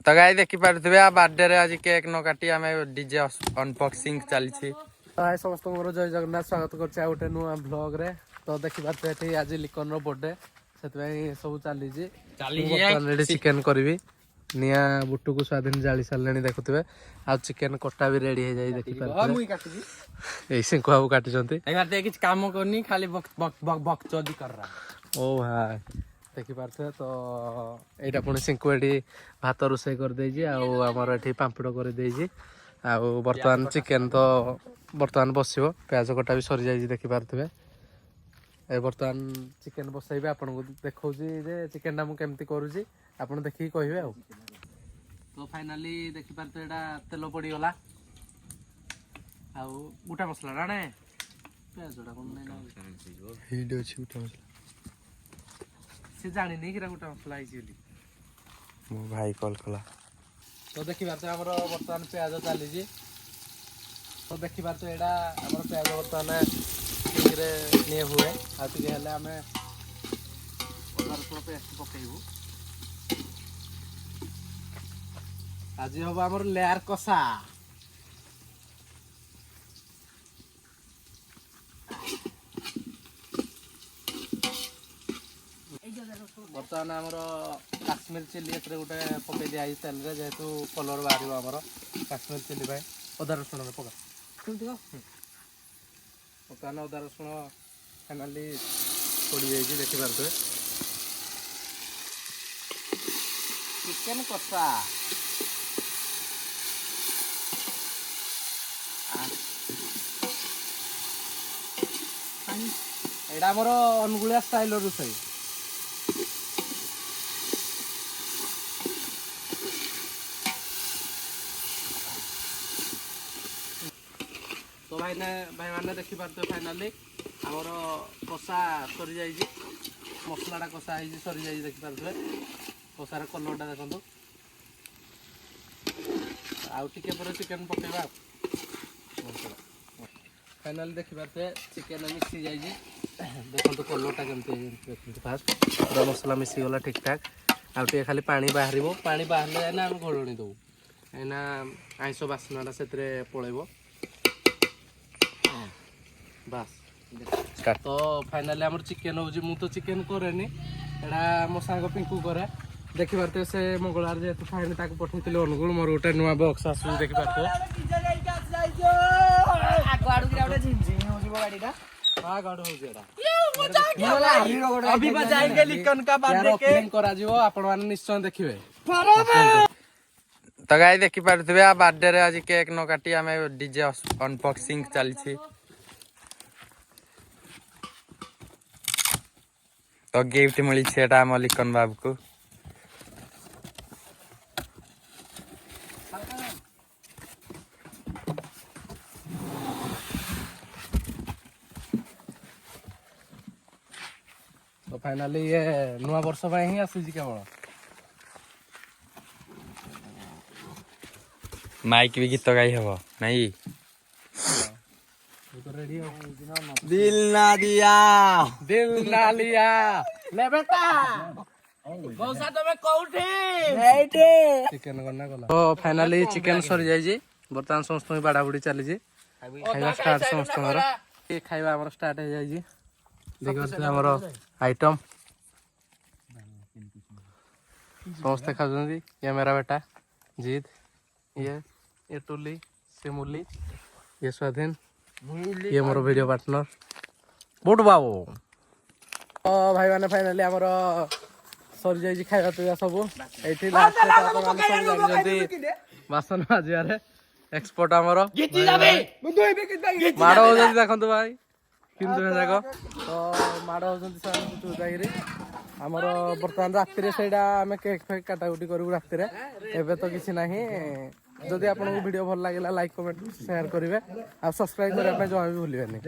तो गाई देखि पारुथिबे बर्थडे रे आज केक न काटी आमे डीजे अनबॉक्सिंग चलछि। हाय समस्त मोर जय जगन्नाथ स्वागत करछि गोटे नुआ ब्लॉग रे। तो देखि पारुथे आज लिकन रो बर्थडे सेतबै सब चली जी चिकन करबी निया बुट्टू को स्वाधीन जाली सारलेनी देखुथिबे आ चिकन कटा भी रेडी हे जाई देखि पारुथे मुई काटि जी ऐसे को अब काटि जंती ए बार किछ काम करनी खाली बक बक बक बक चोदी कर रहा। ओ भाई देखि पारुथे तो एटा पुणी सिंकु एठी भात रोसे कर देई जी आ हमर एठी पांपड़ कर देई जी आ वर्तमान चिकन तो वर्तमान बसिबो प्याज कटा भी सरी जाई जी देखि पारुथे। ए वर्तमान चिकन बसाइबे आपन को देखौजी जे चिकन ना मु केमती करूजी आपन देखि कहिबे आ। तो फाइनली देखि पारुथे एटा तेल पड़ी गला आ गुटा मसला राणे प्याजडा कोन नै ना हिड अछि गुटा मसला से जानि नै कि गुटा मसला आइछि बोली मो भाई कॉल कला। तो देखि पारुथे हमर वर्तमान प्याज चाली जी। तो देखि पारुथे एटा हमर प्याज वर्तमान रे ने हुए आ टिके हले हमें ओकर पर पेस्ट पकेइबो। आज हम हमर लेयर कसा बर्तमान आमर काश्मीर चिली एतरे गोटे पकई दिया तेल रे जेहेतु कलर बाहर आमर काश्मीर चिली भाई अदा रसुण पका पकाना अदा रसुण फाइनाली पड़ जाइए देखि पारे चिकेन कषा एटा मोर अनुगुलिया स्टाइल रोसई। तो भाई मैंने देखी पारे फाइनाली आमर कषा सरी जाइए मसलाटा कषा है सरी जाइए देखी पारे कषार कलरटा देखो आउ टिके पर चिकेन पकेबा फाइनाली देखी पारे चिकेन मिसी जाइए देखो कलरटा केमती फास्ट पूरा मसला मिसी गला ठीक ठाक आउ खाली पानी बाहर पानी बाहर जाए आम घोड़णी दबू कहीं आइंस बास्नाटा से पलैब बास। तो फाइनाली आमर चिकेन होची मु तो चिकेन करेनी एटा मो सांग पिंकू करे देखि पारते से मंगलवार जेतु फाइन ताको पठैतिले अनुगुण मोर गोटे नुआ बॉक्स आसु देखि पारते आगवाडु गिरा गोटे झिंझिं होची गाडीटा हां गाडो होची एटा अभी बजाएंगे लिकन का बर्थडे के ओपनिंग करा जिवो आपण माने निश्चय देखिबे। तो गाई देखि पारुथिबे बर्थडे रे आज केक न काटी आमे डीजे अनबॉक्सिंग चलछि। तो गिफ्ट मिली छेटा हम लिकन बाबू को तो फाइनाली ये नुआ वर्ष पय ही आसी केवल माइक भी गीत गाई हबो नहीं तो रेडी हो दिल ना दिया दिल ना लिया ले बेटा मौसा तमे कोउठी एइटे चिकेन करना गला। तो फाइनाली चिकेन सरी जाई जी बर्तमान समस्त बाड़ा बुड़ी चली जी खाइबा स्टार्ट समस्त हमर ये खाइबा हमर स्टार्ट हो जाई जी देखो हमर आइटम समस्त खाउछन ये मेरा बेटा जीत ये टुली से मुली ये स्वाधीन ये मोर वीडियो पार्टनर बुट बाबू। तो भाई माने फाइनाली हमर सरी जाई खाइबा पिबा सब एठी लास्ट पे आपण सब जानि जंती बासन बाजियारे एक्सपोर्ट हमर माड़ हो जंती देखंतु भाई किंतु हे जाको तो माड़ हो जंती सब तू जाइरे हमर वर्तमान रात्रि रे सेडा हमें केक फेक काटाकुटी करू रात्रि रे एबे तो किछि नाही। जदि आपन वीडियो भल लागिला लाइक कमेंट शेयर करिवे आ सब्सक्राइब करबा जमा भी भूलिबेनी।